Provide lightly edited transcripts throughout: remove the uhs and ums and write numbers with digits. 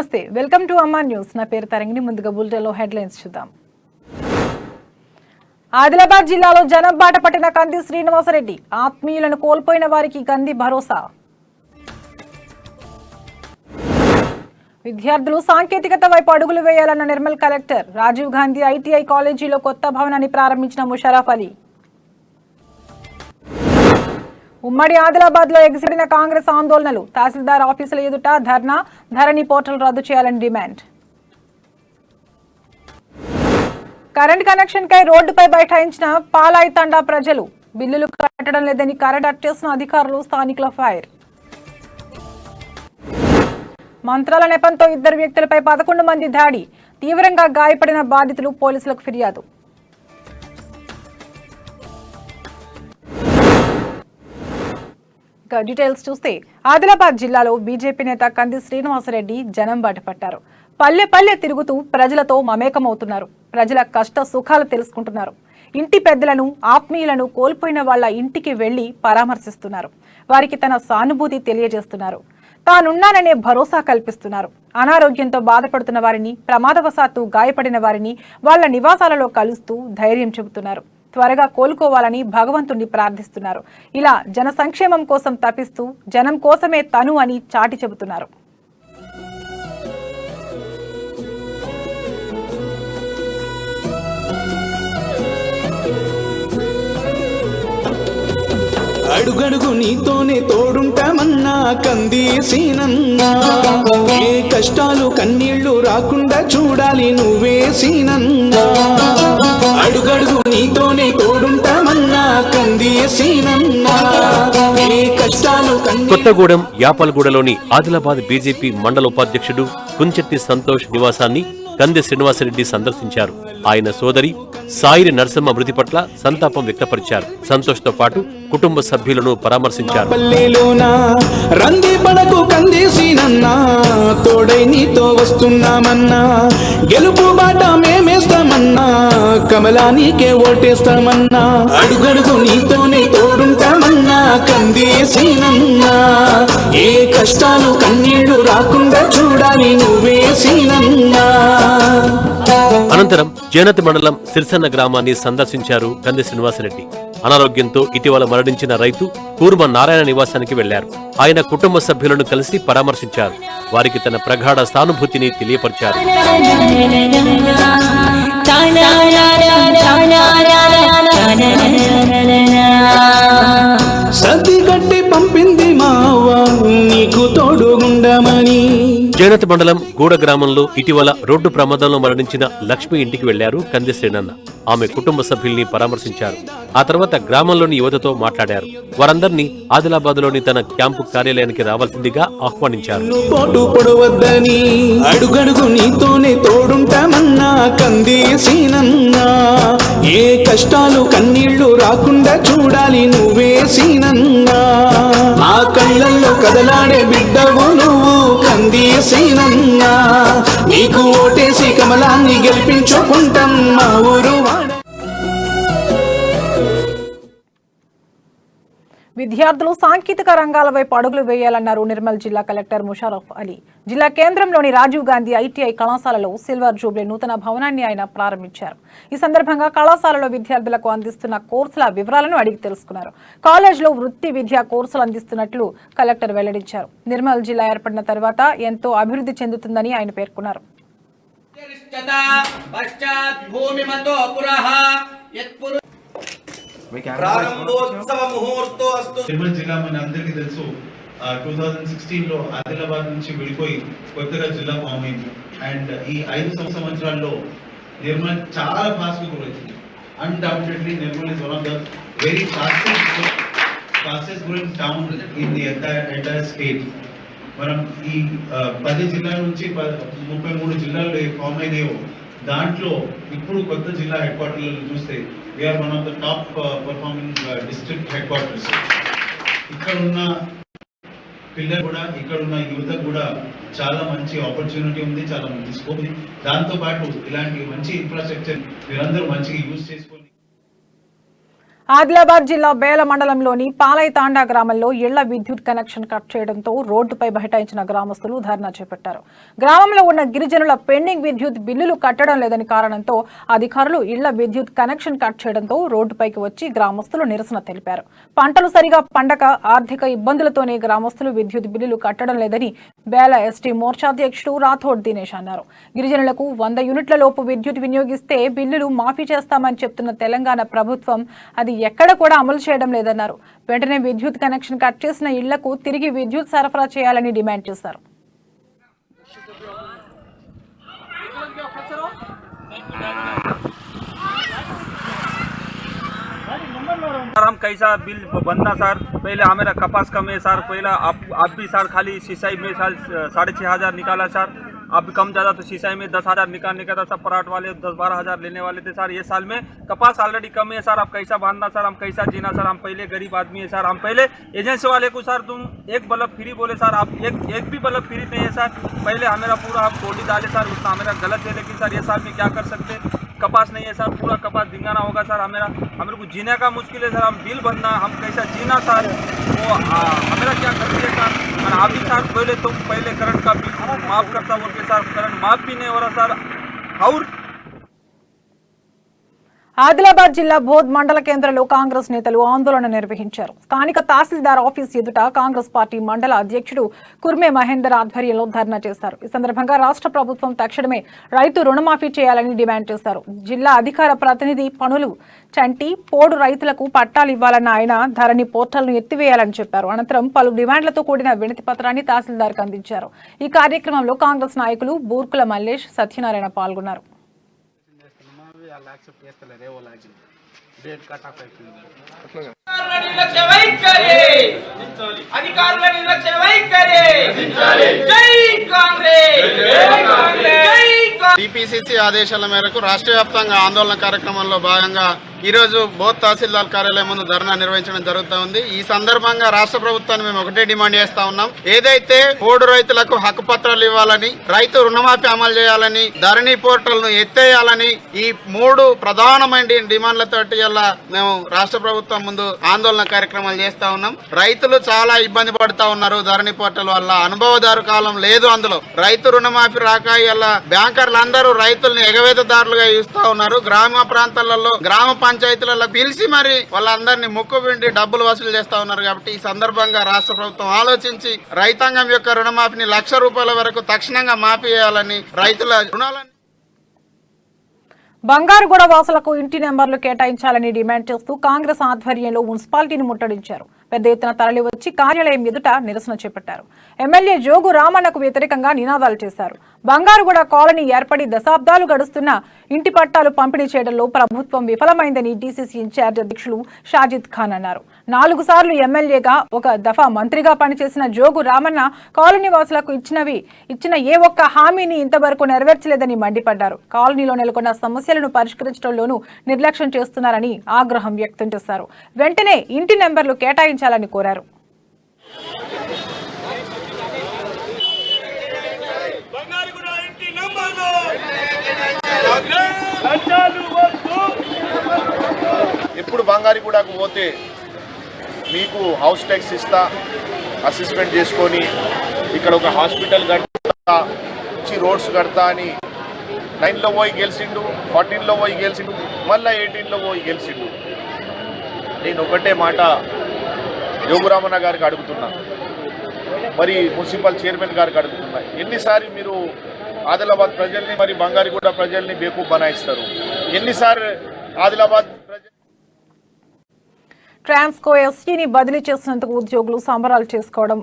నమస్తే, welcome to అమ్మా news. నా పేరు తరంగిణి. ముందుగా బులెటిన్లో హెడ్లైన్స్ చూద్దాం. ఆదిలాబాద్ జిల్లాలో జనం బాట పట్టిన కంది శ్రీనివాసరెడ్డి. ఆత్మీయులను కోల్పోయిన వారికి కంది భరోసా. విద్యార్థులు సాంకేతికత వైపు అడుగులు వేయాలన్న నిర్మల్ కలెక్టర్. రాజీవ్ గాంధీ ఐటీఐ కాలేజీలో కొత్త భవనాన్ని ప్రారంభించిన ముషరఫ్ అలీ. ఉమ్మడి ఆదిలాబాద్ లో ఎగిసిడిన కాంగ్రెస్ ఆందోళనలు. తహసీల్దార్ ఆఫీసుల ఎదుట ధర్నా. ధరణి పోర్టల్ రద్దు చేయాలని డిమాండ్. కరెంట్ కనెక్షన్ కై రోడ్డుపై బైఠాయించిన పాలాయి తండా ప్రజలు. బిల్లులు కట్టడం లేదని కరెంట్ కట్ చేసిన అధికారులు, స్థానికుల ఫైర్. మంత్రాల నెపంతో 2 వ్యక్తులపై 11 మంది దాడి. తీవ్రంగా గాయపడిన బాధితులు, పోలీసులకు ఫిర్యాదు. డీటెయిల్స్ చూస్తే ఆదిలాబాద్ జిల్లాలో బీజేపీ నేత కంది శ్రీనివాసరెడ్డి జనం బాటపట్టారు. పల్లె పల్లె తిరుగుతూ ప్రజలతో మమేకమవుతున్నారు. ప్రజల కష్ట సుఖాలు తెలుసుకుంటున్నారు. ఇంటి పెద్దలను, ఆత్మీయులను కోల్పోయిన వాళ్ల ఇంటికి వెళ్లి పరామర్శిస్తున్నారు. వారికి తన సానుభూతి తెలియజేస్తున్నారు. తానున్నాననే భరోసా కల్పిస్తున్నారు. అనారోగ్యంతో బాధపడుతున్న వారిని, ప్రమాదవశాత్తు గాయపడిన వారిని వాళ్ల నివాసాలలో కలుస్తూ ధైర్యం చెబుతున్నారు. త్వరగా కోలుకోవాలని భగవంతుణ్ణి ప్రార్థిస్తున్నారు. ఇలా జన సంక్షేమం కోసం తపిస్తూ జనం కోసమే తను అని చాటి చెబుతున్నారు. అడుగడుగు నీతోనే తోడుంటామన్నా కందేసినన్నా. ఏ కష్టాలు కన్నీళ్లు రాకుండా చూడాలి నువ్వే సీనన్నా. అడుగడుగు నీతోనే తోడుంటామన్నా కందేసినన్నా. ఏ కష్టాలు కొత్తగూడెం యాపల్గూడలోని ఆదిలాబాద్ బీజేపీ మండల ఉపాధ్యక్షుడు కుంచెట్టి సంతోష్ నివాసాన్ని కంది శ్రీనివాసరెడ్డి సందర్శించారు. ఆయన సోదరి సాయిరి నరసమ్మ మృతి పట్ల సంతాపం వ్యక్తపరిచారు. సంతోష్ తో పాటు కుటుంబ సభ్యులను పరామర్శించారు. రంది పడకు కందేసినన్నా, తోడై నీతో వస్తున్నామన్నా. గెలుపు బాట మేమేస్తామన్నా, కమలానికే ఓటేస్తామన్నా. అడుగడుగు నీతోనే తోడుంటామన్నా కందేసినన్నా. ఏ కష్టాలు కన్నీళ్లు రాకుండా చూడాలి నువ్వే సీనన్నా. అనంతరం జేనత్ మండలం సిర్సన్న గ్రామాన్ని సందర్శించారు కంది శ్రీనివాసరెడ్డి. అనారోగ్యంతో ఇటీవల మరణించిన రైతు కూర్మ నారాయణ నివాసానికి వెళ్లారు. ఆయన కుటుంబ సభ్యులను కలిసి పరామర్శించారు. వారికి తన ప్రగాఢ సానుభూతిని తెలియపరిచారు. సతిగట్టి పంపింది మావా నీకు తోడుగుండమని. జేనత్ మండలం గూడ గ్రామంలో ఇటీవల రోడ్డు ప్రమాదంలో మరణించిన లక్ష్మి ఇంటికి వెళ్లారు కంది శ్రీనన్న. ఆమె కుటుంబ సభ్యుల్ని పరామర్శించారు. ఆ తర్వాత గ్రామంలోని యువతతో మాట్లాడారు. వారందరినీ ఆదిలాబాద్ లోని తన క్యాంపు కార్యాలయానికి రావాల్సిందిగా ఆహ్వానించారు. పోటు పొడవద్దని అడుగడుగు నీతోనే తోడుంటామన్నా కందేసినన్నా. ఏ కష్టాలు కన్నీళ్లు రాకుండా చూడాలి నువ్వే సీనన్నా. ఆ కళ్ళల్లో కదలాడే బిడ్డవు నువ్వు కందేసినన్నా. నీకు ఓటేసి కమలాన్ని గెలిపించుకుంటాం మా ఊరు. విద్యార్థులు సాంకేతిక రంగాల వైపు అడుగులు వేయాలన్నారు నిర్మల్ జిల్లా కలెక్టర్ ముషరఫ్ అలీ. జిల్లా కేంద్రంలోని రాజీవ్ గాంధీ ఐటీఐ కళాశాలలో సిల్వర్ జూబ్లీ నూతన భవనాన్ని ఆయన ప్రారంభించారు. ఈ సందర్భంగా కళాశాలలో విద్యార్థులకు అందిస్తున్న కోర్సుల వివరాలను అడిగి తెలుసుకున్నారు. కాలేజీలో వృత్తి విద్యా కోర్సులు అందిస్తున్నట్లు కలెక్టర్ వెల్లడించారు. నిర్మల్ జిల్లా ఏర్పడిన తర్వాత ఎంతో అభివృద్ధి చెందుతుందని ఆయన పేర్కొన్నారు. నిర్మల్ జిల్లా మన అందరికీ తెలుసు. 2016 లో ఆదిలాబాద్ నుంచి విడిపోయి కొత్తగా జిల్లా ఫామ్ అయింది. అండ్ ఈ 5 సంవత్సరాల్లో నిర్మల్ చాలా ఫాస్ట్ గా గ్రో అవుతుంది. Undoubtedly Nirmal is one of the very fastest growing town in the entire state. మనం ఈ 10 జిల్లాల నుంచి 33 జిల్లాలు ఫామ్ అయినాయో దాంట్లో ఇప్పుడు కొత్త జిల్లా హెడ్ క్వార్టర్లను చూస్తే we are one of the top performing district headquarters. ఇక్కడ ఉన్న పిల్లలు కూడా, ఇక్కడ ఉన్న యువత కూడా చాలా మంచి ఆపర్చునిటీ ఉంది, చాలా మంచి స్కోప్ ఉంది. దాంతో పాటు ఇలాంటి మంచి ఇన్ఫ్రాస్ట్రక్చర్ మీరందరూ మంచిగా యూజ్ చేసుకొని ఆదిలాబాద్ జిల్లా బేల మండలంలోని పాలైతాండా గ్రామంలో ఇళ్ల విద్యుత్ కనెక్షన్ కట్ చేయడంతో రోడ్డుపై బైఠాయించిన గ్రామస్తులు ధర్నా చేపట్టారు. గ్రామంలో ఉన్న గిరిజనుల పెండింగ్ విద్యుత్ బిల్లులు కట్టడం లేదని కారణంతో అధికారులు ఇళ్ల విద్యుత్ కనెక్షన్ కట్ చేయడంతో రోడ్డుపైకి వచ్చి గ్రామస్తులు నిరసన తెలిపారు. పంటలు సరిగా పండక ఆర్థిక ఇబ్బందులతోనే గ్రామస్తులు విద్యుత్ బిల్లులు కట్టడం లేదని బేల ఎస్టీ మోర్చా అధ్యక్షుడు రాథోడ్ దినేష్ అన్నారు. గిరిజనులకు 100 యూనిట్ల లోపు విద్యుత్ వినియోగిస్తే బిల్లులు మాఫీ చేస్తామని చెప్తున్న తెలంగాణ ప్రభుత్వం అది ఎక్కడ కూడా అమలు చేయడం లేదన్నారు. వెంటనే విద్యుత్ కనెక్షన్ కట్ చేసిన ఇళ్లకు తిరిగి విద్యుత్ సరఫరా చేయాలని డిమాండ్ చేశారు. सर हम कैसा बिल बनता सर, पहले हमारा कपास कम है सर, पहला आप भी सर खाली सिंचाई में साल 6,500 निकाला सर, अब कम ज़्यादा तो सिंचाई में 10,000 निकालने का था सब, पराठ वाले 10-12 हज़ार लेने वाले थे सर। ये साल में कपास ऑलरेडी कम है सर, अब कैसा बांधना सर, हम कैसा जीना सर, हम पहले गरीब आदमी है सर, हम पहले एजेंसी वाले को सर तुम एक बल्ब फ्री बोले सर, आप एक भी बल्ब फ्री नहीं है सर, पहले हमारा पूरा आप कोडी डाले सर, उतना हमारा गलत है, लेकिन सर ये साल में क्या कर सकते, कपास नहीं है सर, पूरा कपास धिंगाना होगा सर, हमारे को जीने का मुश्किल है सर, हम बिल भरना, हम कैसा जीना सर, वो हमारा क्या करती है सर। और आप भी सर पहले तुम पहले करंट का बिल माफ़ करता बोल के सर करंट माफ़ भी नहीं हो रहा सर। और ఆదిలాబాద్ జిల్లా బోధ్ మండల కేంద్రంలో కాంగ్రెస్ నేతలు ఆందోళన నిర్వహించారు. స్థానిక తహసీల్దార్ ఆఫీస్ ఎదుట కాంగ్రెస్ పార్టీ మండల అధ్యక్షుడు కుర్మే మహేందర్ ఆధ్వర్యంలో ధర్నా చేశారు. ఈ సందర్భంగా రాష్ట్ర ప్రభుత్వం తక్షణమే రైతు రుణమాఫీ చేయాలని డిమాండ్ చేశారు. జిల్లా అధికార ప్రతినిధి పనులు చంటి పోడు రైతులకు పట్టాలు ఇవ్వాలన్న ఆయన ధరణి పోర్టల్ను ఎత్తివేయాలని చెప్పారు. అనంతరం పలు డిమాండ్లతో కూడిన వినతి పత్రాన్ని తహసీల్దార్కు అందించారు. ఈ కార్యక్రమంలో కాంగ్రెస్ నాయకులు బూర్కుల మల్లేష్, సత్యనారాయణ పాల్గొన్నారు. టీపీసీసీ ఆదేశాల మేరకు రాష్ట్ర వ్యాప్తంగా ఆందోళన కార్యక్రమంలో భాగంగా ఈరోజు బోధ్ తహసీల్దార్ కార్యాలయం ముందు ధర్నా నిర్వహించడం జరుగుతూ ఉంది. ఈ సందర్భంగా రాష్ట్ర ప్రభుత్వాన్ని మేము ఒకటే డిమాండ్ చేస్తా ఉన్నాం. ఏదైతే పోడు రైతులకు హక్కు పత్రాలు ఇవ్వాలని, రైతు రుణమాఫీ అమలు చేయాలని, ధరణి పోర్టల్ ను ఎత్తేయాలని, ఈ 3 ప్రధానమైన డిమాండ్లతోటి ఇలా మేము రాష్ట్ర ప్రభుత్వం ముందు ఆందోళన కార్యక్రమాలు చేస్తా ఉన్నాం. రైతులు చాలా ఇబ్బంది పడుతా ఉన్నారు. ధరణి పోర్టల్ వల్ల అనుభవదారు కాలం లేదు. అందులో రైతు రుణమాఫీ రాక ఇలా బ్యాంకర్లందరూ రైతుల్ని ఎగవేతదారులుగా చూస్తా ఉన్నారు. గ్రామ ప్రాంతాలలో గ్రామ పంచాయతీలలో పిలిచి మరి వాళ్ళందరినీ ముక్కుపిండి డబ్బులు వసూలు చేస్తా ఉన్నారు. కాబట్టి ఈ సందర్భంగా రాష్ట్ర ప్రభుత్వం ఆలోచించి రైతాంగం యొక్క రుణమాఫీని ₹1,00,000 వరకు తక్షణంగా మాఫీ చేయాలని, రైతుల రుణాలను బంగారుగూడ వాసులకు ఇంటి నెంబర్లు కేటాయించాలని డిమాండ్ చేస్తూ కాంగ్రెస్ ఆధ్వర్యంలో మున్సిపాలిటీని ముట్టడించారు. పెద్ద ఎత్తున తరలి వచ్చి కార్యాలయం ఎదుట నిరసన చేపట్టారు. ఎమ్మెల్యే జోగు రామన్నకు వ్యతిరేకంగా నినాదాలు చేశారు. బంగారుగూడ కాలనీ ఏర్పడి దశాబ్దాలు గడుస్తున్న ఇంటి పట్టాలు పంపిణీ చేయడంలో ప్రభుత్వం విఫలమైందని డీసీసీ ఇన్ఛార్జ్ అధ్యక్షులు షాజిద్ ఖాన్ అన్నారు. 4 సార్లు ఎమ్మెల్యేగా, 1 దఫా మంత్రిగా పనిచేసిన జోగు రామన్న కాలనీ వాసులకు ఇచ్చిన ఏ ఒక్క హామీని ఇంతవరకు నెరవేర్చలేదని మండిపడ్డారు. కాలనీలో నెలకొన్న సమస్యలను పరిష్కరించడంలోనూ నిర్లక్ష్యం చేస్తున్నారని ఆగ్రహం వ్యక్తం చేశారు. వెంటనే ఇంటి నెంబర్లు కేటాయించాలని కోరారు. ఇప్పుడు బంగారిగూడకు పోతే మీకు హౌస్ ట్యాక్స్ ఇస్తా, అసెస్మెంట్ చేసుకొని ఇక్కడ ఒక హాస్పిటల్ కడతా, రోడ్స్ కడతా అని 9లో పోయి గెలిచిండు, 14లో పోయి గెలిచిండు, మళ్ళీ 18లో పోయి గెలిచిండు. నేను ఒకటే మాట యోగురామన్న గారికి అడుగుతున్నా, మరి మున్సిపల్ చైర్మన్ గారికి అడుగుతున్నా, ఎన్నిసార్లు మీరు ఆదిలాబాద్ ప్రజల్ని మరి బంగారిగూడ ప్రజల్ని బేకూఫ్ బనాయిస్తారు? ఎన్నిసార్లు ఆదిలాబాద్ ప్రజలు ట్రాన్స్కో ఎస్టీని బదిలీ చేసినందుకు ఉద్యోగులు సంబరాలు చేసుకోవడం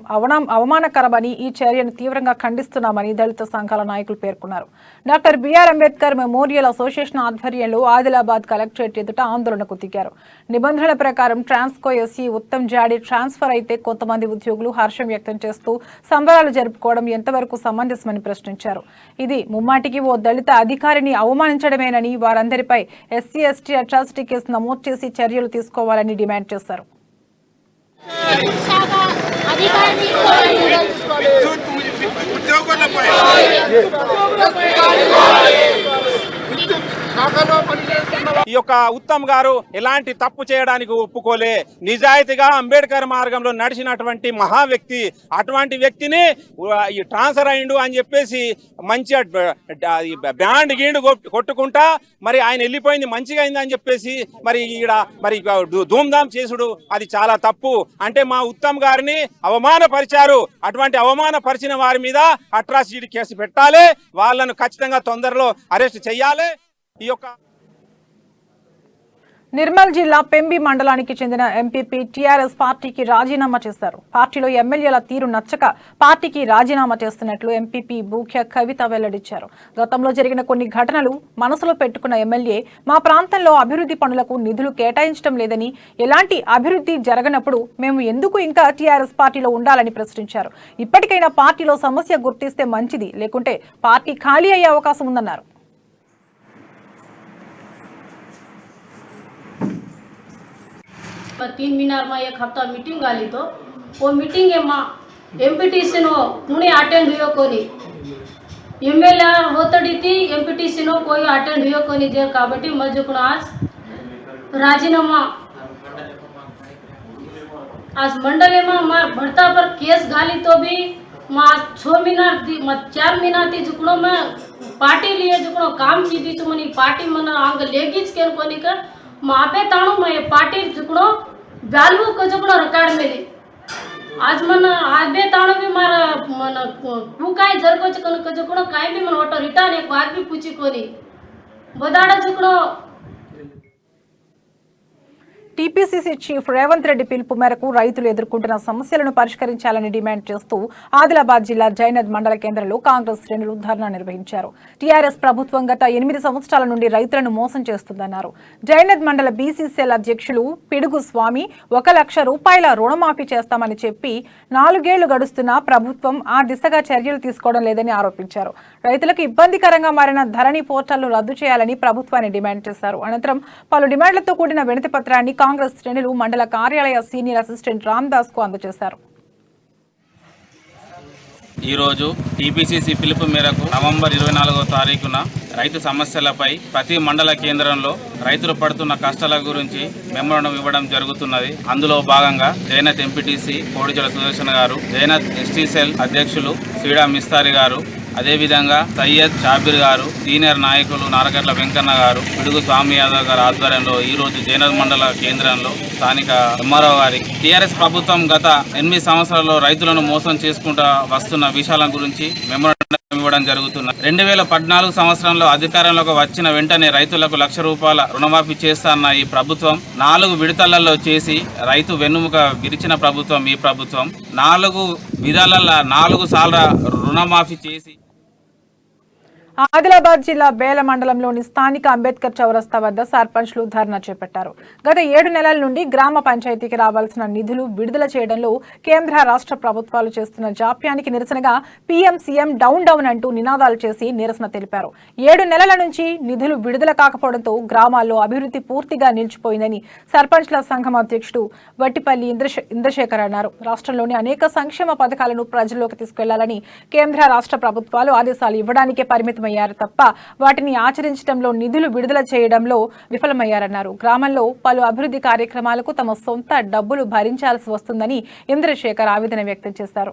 అవమానకరమని, ఈ చర్యను తీవ్రంగా ఖండిస్తున్నామని దళిత సంఘాల నాయకులు పేర్కొన్నారు. Doctor BR Ambedkar memorial association ఆధ్వర్యంలో ఆదిలాబాద్ కలెక్టరేట్ ఎదుట ఆందోళనకు దిగారు. నిబంధనల ప్రకారం ట్రాన్స్కో ఎస్సీ ఉత్తమ్ జాడీ ట్రాన్స్ఫర్ అయితే కొంతమంది ఉద్యోగులు హర్షం వ్యక్తం చేస్తూ సంబరాలు జరుపుకోవడం ఎంతవరకు సమంజసమని ప్రశ్నించారు. ఇది ముమ్మాటికి ఓ దళిత అధికారిని అవమానించడమేనని, వారందరిపై ఎస్సీ ఎస్టీ అట్రాసిటీ కేసు నమోదు చేసి చర్యలు తీసుకోవాలని డిమాండ్ చేశారు. ఈ యొక్క ఉత్తమ్ గారు ఎలాంటి తప్పు చేయడానికి ఒప్పుకోలే, నిజాయితీగా అంబేద్కర్ మార్గంలో నడిచినటువంటి మహా వ్యక్తి. అటువంటి వ్యక్తిని ఈ ట్రాన్స్ఫర్ అయిండు అని చెప్పేసి మంచిగా బ్యాండ్ గీండు కొట్టుకుంటా మరి ఆయన వెళ్ళిపోయింది మంచిగా అయింది అని చెప్పేసి మరి ఈడ మరి ధూమ్ధామ్ చేసుడు అది చాలా తప్పు. అంటే మా ఉత్తమ్ గారిని అవమానపరిచారు. అటువంటి అవమానపరిచిన వారి మీద అట్రాసిటీ కేసు పెట్టాలి, వాళ్ళను ఖచ్చితంగా తొందరలో అరెస్ట్ చేయాలి. ఈ యొక్క నిర్మల్ జిల్లా పెంబి మండలానికి చెందిన ఎంపీపీ టీఆర్ఎస్ పార్టీకి రాజీనామా చేశారు. పార్టీలో ఎమ్మెల్యేల తీరు నచ్చక పార్టీకి రాజీనామా చేస్తున్నట్లు ఎంపీపీ బూఖ్య కవిత వెల్లడించారు. గతంలో జరిగిన కొన్ని ఘటనలు మనసులో పెట్టుకున్న ఎమ్మెల్యే మా ప్రాంతంలో అభివృద్ధి పనులకు నిధులు కేటాయించడం లేదని, ఎలాంటి అభివృద్ధి జరగనప్పుడు మేము ఎందుకు ఇంకా టీఆర్ఎస్ పార్టీలో ఉండాలని ప్రశ్నించారు. ఇప్పటికైనా పార్టీలో సమస్య గుర్తిస్తే మంచిది, లేకుంటే పార్టీ ఖాళీ అయ్యే అవకాశం ఉందన్నారు. तीन मीनार में एक हफ्ता मीटिंग आली तो वो मीटिंग में एमपीटीसी पुणे अटेंड हुयो कोनी, एमएलए होतड़ी थी एमपीटीसी कोई अटेंड हुयो कोनी जे काबट्टी मजुकुन आज राजीनामा आज मंडले में मार भर्ता पर केस गाली तो भी मां 6 मीनार 4 मीनार थी जुकड़ो में पार्टी लिए जुकड़ो काम की थी मनी पार्टी मन आंग लेगीज के कोनी का मापे ताणु मैं पार्टी जुकड़ो वैल्यू को जुकड़ो रिकॉर्ड में आज मन आबे ताणु भी मारा मन तू काई जरगो चकन को जुकड़ो काई भी मन ऑटो रिटर्न एक बात भी पूछी कोनी बदाड़ा जुकड़ो టీపీసీసీ చీఫ్ రేవంత్ రెడ్డి పిలుపు మేరకు రైతులు ఎదుర్కొంటున్న సమస్యలను పరిష్కరించాలని డిమాండ్ చేస్తూ ఆదిలాబాద్ జిల్లా జైనద్ మండల కేంద్రంలో కాంగ్రెస్ శ్రేణులు ధర్నా నిర్వహించారు. టీఆర్ఎస్ ప్రభుత్వం గత 8 సంవత్సరాల నుండి రైతులను మోసం చేస్తుందన్నారు. జైనద్ మండల బీసీసీఎల్ అధ్యక్షులు పిడుగు స్వామి 1 లక్ష రూపాయల రుణమాఫీ చేస్తామని చెప్పి 4 ఏళ్లు గడుస్తున్నా ప్రభుత్వం ఆ దిశగా చర్యలు తీసుకోవడం లేదని ఆరోపించారు. రైతులకు ఇబ్బందికరంగా మారిన ధరణి పోర్టల్ను రద్దు చేయాలని ప్రభుత్వాన్ని డిమాండ్ చేశారు. అనంతరం పలు డిమాండ్లతో కూడిన వినతి పత్రాన్ని కాంగ్రెస్ శ్రేణులు మండల కార్యాలయ సీనియర్ అసిస్టెంట్ రామ్దాస్ కు అందజేశారు. ఈరోజు టీపీసీసీ పిలుపు మేరకు నవంబర్ 24వ తారీఖున రైతు సమస్యలపై ప్రతి మండల కేంద్రంలో రైతులు పడుతున్న కష్టాల గురించి మెమోరాండం ఇవ్వడం జరుగుతున్నది. అందులో భాగంగా జైనత్ ఎంపీటీసీ కోడిచల సుదర్శన్ గారు, జైనత్ ఎస్టీసెల్ అధ్యక్షులు శ్రీడా మిస్తారి గారు, అదేవిధంగా సయ్యద్ షాబీర్ గారు, సీనియర్ నాయకులు నారగట్ల వెంకన్న గారు, పిడుగు స్వామి యాదవ్ గారి ఆధ్వర్యంలో ఈరోజు జైనద్ మండల కేంద్రంలో స్థానిక ఎంఆర్ఓ గారికి టీఆర్ఎస్ ప్రభుత్వం గత 8 సంవత్సరాల్లో రైతులను మోసం చేసుకుంటూ వస్తున్న విషయాల గురించి మెమోరాండం ఇవ్వడం జరుగుతున్నది. 2014 సంవత్సరంలో అధికారంలోకి వచ్చిన వెంటనే రైతులకు 1 లక్ష రూపాయల రుణమాఫీ చేస్తాన్న ఈ ప్రభుత్వం 4 విడతలలో చేసి రైతు వెన్నుముక విరిచిన ప్రభుత్వం ఈ ప్రభుత్వం. 4 విధాలలో 4 సార్లు రుణమాఫీ చేసి ఆదిలాబాద్ జిల్లా బేల మండలంలోని స్థానిక అంబేద్కర్ చౌరస్తా వద్ద సర్పంచ్లు ధర్నా చేపట్టారు. గత 7 నెలల నుండి గ్రామ పంచాయతీకి రావాల్సిన నిధులు విడుదల చేయడంలో కేంద్ర రాష్ట్ర ప్రభుత్వాలు చేస్తున్న జాప్యానికి నిరసనగా పీఎం సీఎం డౌన్ డౌన్ అంటూ నినాదాలు చేసి నిరసన తెలిపారు. 7 నెలల నుంచి నిధులు విడుదల కాకపోవడంతో గ్రామాల్లో అభివృద్ధి పూర్తిగా నిలిచిపోయిందని సర్పంచ్ల సంఘం అధ్యక్షుడు వట్టిపల్లి ఇంద్రశేఖర్ అన్నారు. రాష్ట్రంలోని అనేక సంక్షేమ పథకాలను ప్రజల్లోకి తీసుకెళ్లాలని కేంద్ర రాష్ట్ర ప్రభుత్వాలు ఆదేశాలు ఇవ్వడానికే పరిమితమయ్యారు తప్ప వాటిని ఆచరించడంలో నిధులు విడుదల చేయడంలో విఫలమయ్యారన్నారు. గ్రామంలో పలు అభివృద్ధి కార్యక్రమాలకు తమ సొంత డబ్బులు భరించాల్సి వస్తుందని ఇంద్రశేఖర్ ఆవేదన వ్యక్తం చేశారు.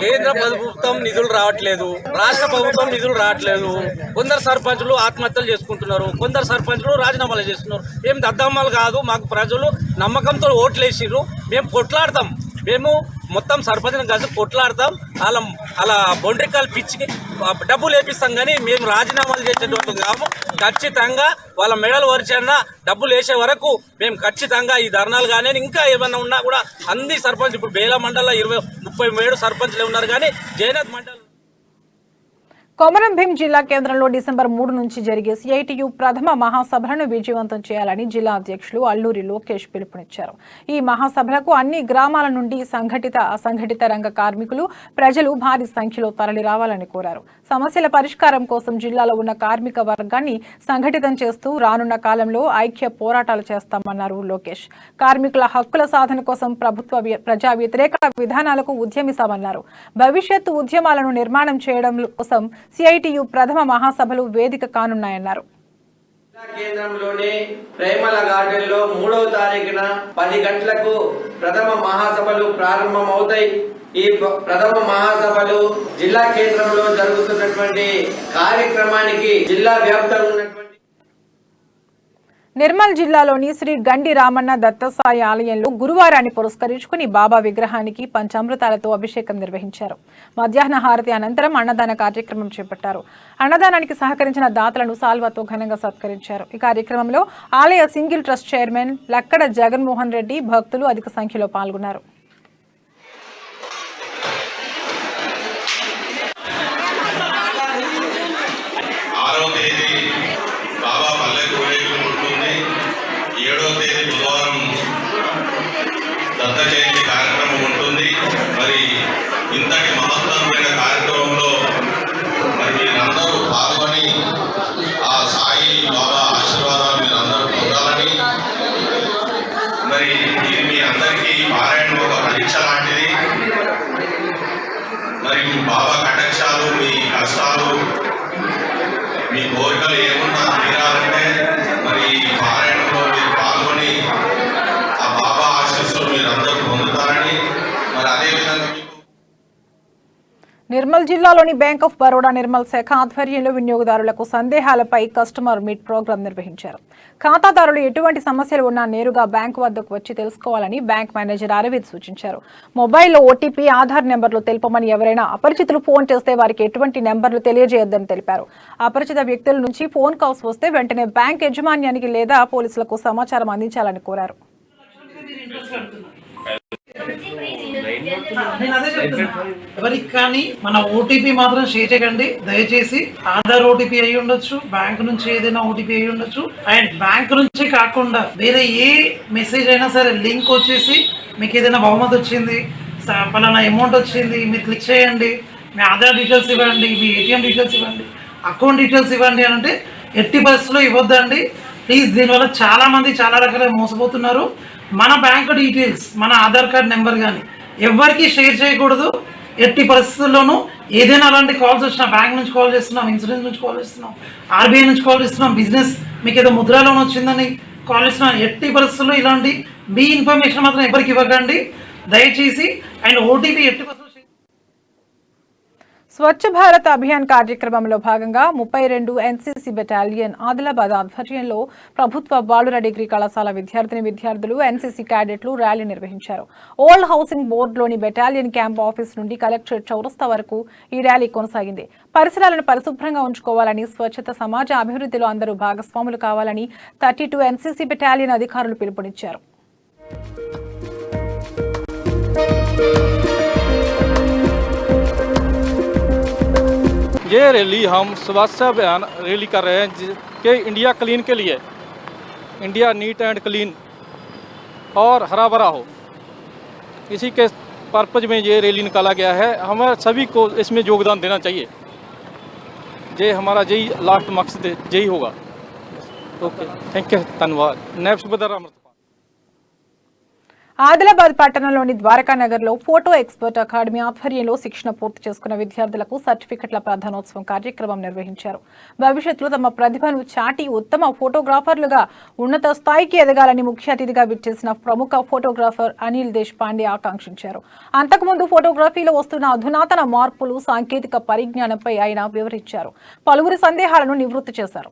కేంద్ర ప్రభుత్వం నిధులు రావట్లేదు, రాష్ట్ర ప్రభుత్వం నిధులు రావట్లేదు. కొందరు సర్పంచులు ఆత్మహత్యలు చేసుకుంటున్నారు, కొందరు సర్పంచులు రాజీనామాలు చేస్తున్నారు. ఏం దద్దమ్మలు కాదు, మాకు ప్రజలు నమ్మకంతో ఓట్లు వేసిర్రు. మేము కొట్లాడతాం, మేము మొత్తం సర్పంచ్ని కలిసి కొట్లాడతాం. అలా బొండ్రికాయలు పిచ్చికి డబ్బులు వేపిస్తాం, కానీ మేము రాజీనామాలు చేసేటువంటి కాము. ఖచ్చితంగా వాళ్ళ మెడలు వరిచన్నా డబ్బులు వేసే వరకు మేము ఖచ్చితంగా ఈ ధర్నాలు కానీ ఇంకా ఏమన్నా ఉన్నా కూడా అన్ని సర్పంచ్ ఇప్పుడు బేల మండలంలో 27 సర్పంచ్లే ఉన్నారు, కానీ జైనత్ మండలం కొమరం భీం జిల్లా కేంద్రంలో డిసెంబర్ 3 నుంచి జరిగే సిఐటియు ప్రథమ మహాసభలను విజయవంతం చేయాలని జిల్లా అధ్యక్షులు అల్లూరి లోకేష్ పిలుపునిచ్చారు. ఈ మహాసభలకు అన్ని గ్రామాల నుండి సంఘటిత అసంఘటిత రంగ కార్మికులు ప్రజలు భారీ సంఖ్యలో తరలి రావాలని కోరారు. సమస్యల పరిష్కారం కోసం జిల్లాలో ఉన్న కార్మిక వర్గాన్ని సంఘటితం చేస్తూ రానున్న కాలంలో ఐక్య పోరాటాలు చేస్తామన్నారు లోకేష్. కార్మికుల హక్కుల సాధన కోసం ప్రభుత్వ ప్రజా వ్యతిరేక విధానాలకు ఉద్యమిస్తామన్నారు. భవిష్యత్తు ఉద్యమాలను నిర్మాణం చేయడం కోసం సిఐటియు ప్రథమ మహాసభలు వేదిక కానున్నాయన్నారు. కేంద్రంలోని ప్రేమల గార్డెన్లో 3వ తారీఖున 10 గంటలకు ప్రథమ మహాసభలు ప్రారంభమవుతాయి. ఈ ప్రథమ మహాసభలు జిల్లా కేంద్రంలో జరుగుతున్నటువంటి కార్యక్రమానికి జిల్లా వ్యాప్తంగా ఉన్నటువంటి నిర్మల్ జిల్లాలోని శ్రీ గండి రామన్న దత్తసాయి ఆలయంలో గురువారాన్ని పురస్కరించుకుని బాబా విగ్రహానికి పంచామృతాలతో అభిషేకం నిర్వహించారు. మధ్యాహ్న హారతి అనంతరం అన్నదాన కార్యక్రమం చేపట్టారు. అన్నదానానికి సహకరించిన దాతలను సాల్వాతో ఘనంగా సత్కరించారు. ఈ కార్యక్రమంలో ఆలయ single trust chairman Lakkada Jaganmohan Reddy, భక్తులు అధిక సంఖ్యలో పాల్గొన్నారు. దత్త జయంతి కార్యక్రమం ఉంటుంది. మరి ఇంతటి మహత్తరమైన కార్యక్రమంలో మరి మీరందరూ పాల్గొని ఆ సాయి బాబా ఆశీర్వాదాలు మీరందరూ పొందాలని, మరి ఇది మీ అందరికీ పారాయణ ఒక పరీక్ష లాంటిది. మరి మీ బాబా కటాక్షాలు, మీ కష్టాలు, మీ కోరికలు ఏమున్నా తీరాలంటే మరి ఈ పారాయణంలో మీరు పాల్గొని ఆ బాబా ఆశీస్సులు మీరందరూ పొందుతారని, మరి అదేవిధంగా నిర్మల్ జిల్లాలోని బ్యాంక్ ఆఫ్ బరోడా నిర్మల్ శాఖ ఆధ్వర్యంలో వినియోగదారులకు సందేహాలపై కస్టమర్ మీట్ ప్రోగ్రాం నిర్వహించారు. ఖాతాదారులు ఎటువంటి సమస్యలు ఉన్నా నేరుగా బ్యాంకు వద్దకు వచ్చి తెలుసుకోవాలని బ్యాంక్ మేనేజర్ అరవింద్ సూచించారు. మొబైల్లో ఓటీపీ, ఆధార్ నెంబర్లు తెలుపమని ఎవరైనా అపరిచితులు ఫోన్ చేస్తే వారికి ఎటువంటి నెంబర్లు తెలియజేయొద్దని తెలిపారు. అపరిచిత వ్యక్తుల నుంచి ఫోన్ కాల్స్ వస్తే వెంటనే బ్యాంక్ యాజమాన్యానికి లేదా పోలీసులకు సమాచారం అందించాలని కోరారు. నేను అదే చెప్తున్నా, ఎవరికి కానీ మన ఓటీపీ మాత్రం షేర్ చేయకండి దయచేసి. ఆధార్ ఓటీపీ అయి ఉండొచ్చు, బ్యాంక్ నుంచి ఏదైనా ఓటీపీ అయి ఉండొచ్చు. అండ్ బ్యాంక్ నుంచి కాకుండా వేరే ఏ మెసేజ్ అయినా సరే లింక్ వచ్చేసి మీకు ఏదైనా బహుమతి వచ్చింది, పలానా అమౌంట్ వచ్చింది, మీరు క్లిక్ చేయండి, మీ ఆధార్ డీటెయిల్స్ ఇవ్వండి, మీ ఏటీఎం డీటెయిల్స్ ఇవ్వండి, అకౌంట్ డీటెయిల్స్ ఇవ్వండి అని అంటే ఎట్టి పరిస్థితుల్లో ఇవ్వద్దండి ప్లీజ్. దీనివల్ల చాలా మంది చాలా రకాలుగా మోసపోతున్నారు. మన బ్యాంక్ డీటెయిల్స్, మన ఆధార్ కార్డ్ నెంబర్ కానీ ఎవరికి షేర్ చేయకూడదు ఎట్టి పరిస్థితుల్లోనూ. ఏదైనా అలాంటి కాల్స్ వచ్చినా, బ్యాంక్ నుంచి కాల్ చేస్తున్నాం, ఇన్సూరెన్స్ నుంచి కాల్ చేస్తున్నాం, ఆర్బీఐ నుంచి కాల్ చేస్తున్నాం, బిజినెస్ మీకు ఏదో ముద్రా లోన్ వచ్చిందని కాల్ చేస్తున్నాం, ఎట్టి పరిస్థితుల్లో ఇలాంటి మీ ఇన్ఫర్మేషన్ మాత్రం ఎవరికి ఇవ్వకండి దయచేసి. అండ్ ఓటీపీ ఎట్టి పరిస్థితుల్లో. స్వచ్ఛ భారత్ అభియాన్ కార్యక్రమంలో భాగంగా 32 ఎన్సీసీ బెటాలియన్ ఆదిలాబాద్ ఆధ్వర్యంలో ప్రభుత్వ బాలుర డిగ్రీ కళాశాల విద్యార్థులు ఎన్సీసీ క్యాడెట్లు ర్యాలీ నిర్వహించారు. ఓల్డ్ హౌసింగ్ బోర్డులోని బెటాలియన్ క్యాంప్ ఆఫీస్ నుండి కలెక్టరేట్ చౌరస్తా వరకు ఈ ర్యాలీ కొనసాగింది. పరిసరాలను పరిశుభ్రంగా ఉంచుకోవాలని, స్వచ్ఛత సమాజ అభివృద్ధిలో అందరూ భాగస్వాములు కావాలని 32 ఎన్సీసీ బెటాలియన్ అధికారులు పిలుపునిచ్చారు. ये रैली हम स्वच्छ अभियान रैली कर रहे हैं कि इंडिया क्लीन के लिए, इंडिया नीट एंड क्लीन और हरा भरा हो, इसी के पर्पज में ये रैली निकाला गया है. हमें सभी को इसमें योगदान देना चाहिए. ये हमारा यही लास्ट मकसद यही होगा. ओके, थैंक यू, धन्यवाद. नैब सुबेदार अमृत. ఆదిలాబాద్ పట్టణంలోని ద్వారకానగర్లో ఫోటో ఎక్స్పర్ట్ అకాడమీ ఆధ్వర్యంలో శిక్షణ పూర్తి చేసుకున్న విద్యార్థులకు సర్టిఫికెట్ల ప్రధానోత్సవం కార్యక్రమం నిర్వహించారు. భవిష్యత్తులో తమ ప్రతిభను చాటి ఉత్తమ ఫోటోగ్రాఫర్లుగా ఉన్నత స్థాయికి ఎదగాలని ముఖ్య అతిథిగా విచ్చేసిన ప్రముఖ ఫోటోగ్రాఫర్ అనిల్ దేశ్పాండే ఆకాంక్షించారు. అంతకుముందు ఫోటోగ్రఫీలో వస్తున్న అధునాతన మార్పులు, సాంకేతిక పరిజ్ఞానంపై ఆయన వివరించారు. పలువురి సందేహాలను నివృత్తి చేశారు.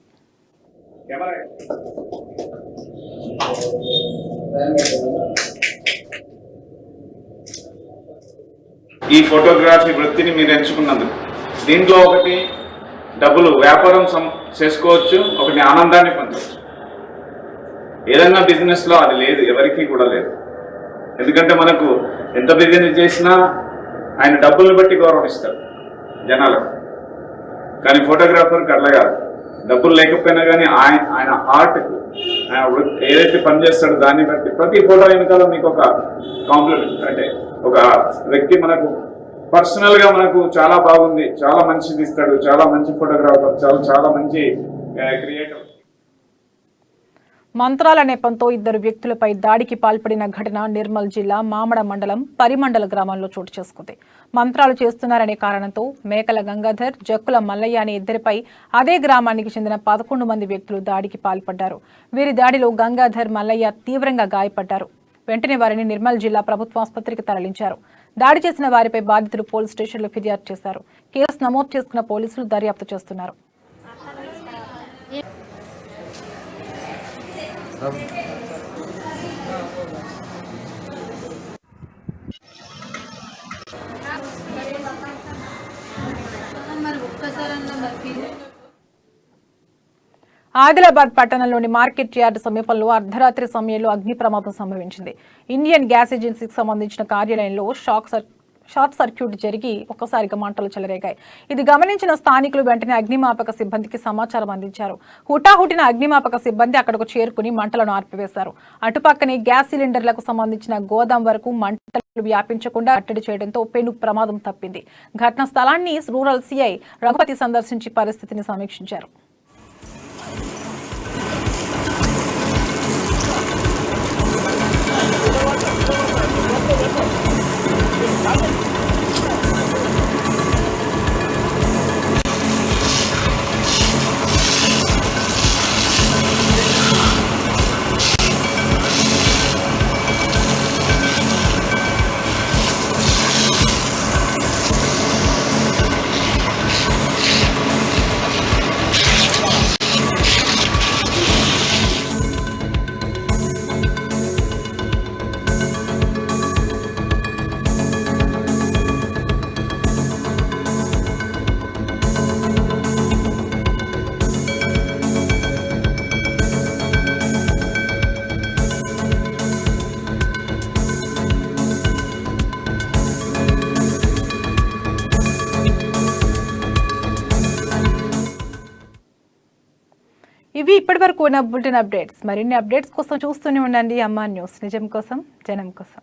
ఈ ఫోటోగ్రఫీ వృత్తిని మీరు ఎంచుకున్నందుకు దీంట్లో ఒకటి డబ్బులు వ్యాపారం చేసుకోవచ్చు, ఒకటి ఆనందాన్ని పొందవచ్చు. ఏదన్నా బిజినెస్లో అది లేదు, ఎవరికి కూడా లేదు. ఎందుకంటే మనకు ఎంత బిజినెస్ చేసినా ఆయన డబ్బులను బట్టి గౌరవిస్తారు జనాలకు. కానీ ఫోటోగ్రాఫర్కి అట్లా కాదు, డబ్బులు లేకపోయినా కానీ ఆయన ఆర్ట్ ఏదైతే పనిచేస్తాడో దాన్ని బట్టి ప్రతి ఫోటో వెనకాల మీకు ఒక కాంప్లిమెంట్, అంటే ఒక వ్యక్తి మనకు పర్సనల్గా మనకు చాలా బాగుంది, చాలా మంచిది ఇస్తాడు, చాలా మంచి ఫోటోగ్రాఫర్, చాలా మంచి క్రియేటర్. మంత్రాల నెపంతో ఇద్దరు వ్యక్తులపై దాడికి పాల్పడిన ఘటన నిర్మల్ జిల్లా మామడ మండలం పరిమండల గ్రామంలో చోటు చేసుకుంది. మంత్రాలు చేస్తున్నారనే కారణంతో మేకల గంగాధర్, జక్కుల మల్లయ్య అనే ఇద్దరిపై అదే గ్రామానికి చెందిన 11 మంది వ్యక్తులు దాడికి పాల్పడ్డారు. వీరి దాడిలో గంగాధర్, మల్లయ్య తీవ్రంగా గాయపడ్డారు. వెంటనే వారిని నిర్మల్ జిల్లా ప్రభుత్వ ఆసుపత్రికి తరలించారు. దాడి చేసిన వారిపై బాధితులు పోలీస్ స్టేషన్లో ఫిర్యాదు చేశారు. కేసు నమోదు చేసుకున్న పోలీసులు దర్యాప్తు చేస్తున్నారు. ఆదిలాబాద్ పట్టణంలోని మార్కెట్ యార్డ్ సమీపంలో అర్ధరాత్రి సమయంలో అగ్ని ప్రమాదం సంభవించింది. ఇండియన్ గ్యాస్ ఏజెన్సీకి సంబంధించిన కార్యాలయంలో షార్ట్ సర్క్యూట్ జరిగి ఒక్కసారిగా మంటలు చెలరేగాయి. ఇది గమనించిన స్థానికులు వెంటనే అగ్నిమాపక సిబ్బందికి సమాచారం అందించారు. హుటాహుటిన అగ్నిమాపక సిబ్బంది అక్కడకు చేరుకుని మంటలను ఆర్పివేశారు. అటుపక్కనే గ్యాస్ సిలిండర్లకు సంబంధించిన గోదాం వరకు మంటలు వ్యాపించకుండా కట్టడి చేయడంతో పెను ప్రమాదం తప్పింది. ఘటనా స్థలాన్ని రూరల్ సిఐ రఘుపతి సందర్శించి పరిస్థితిని సమీక్షించారు. ఇవి ఇప్పటివరకు ఉన్న బులెటిన్ అప్డేట్స్. మరిన్ని అప్డేట్స్ కోసం చూస్తూనే ఉండండి అమ్మా న్యూస్. నిజం కోసం, జనం కోసం.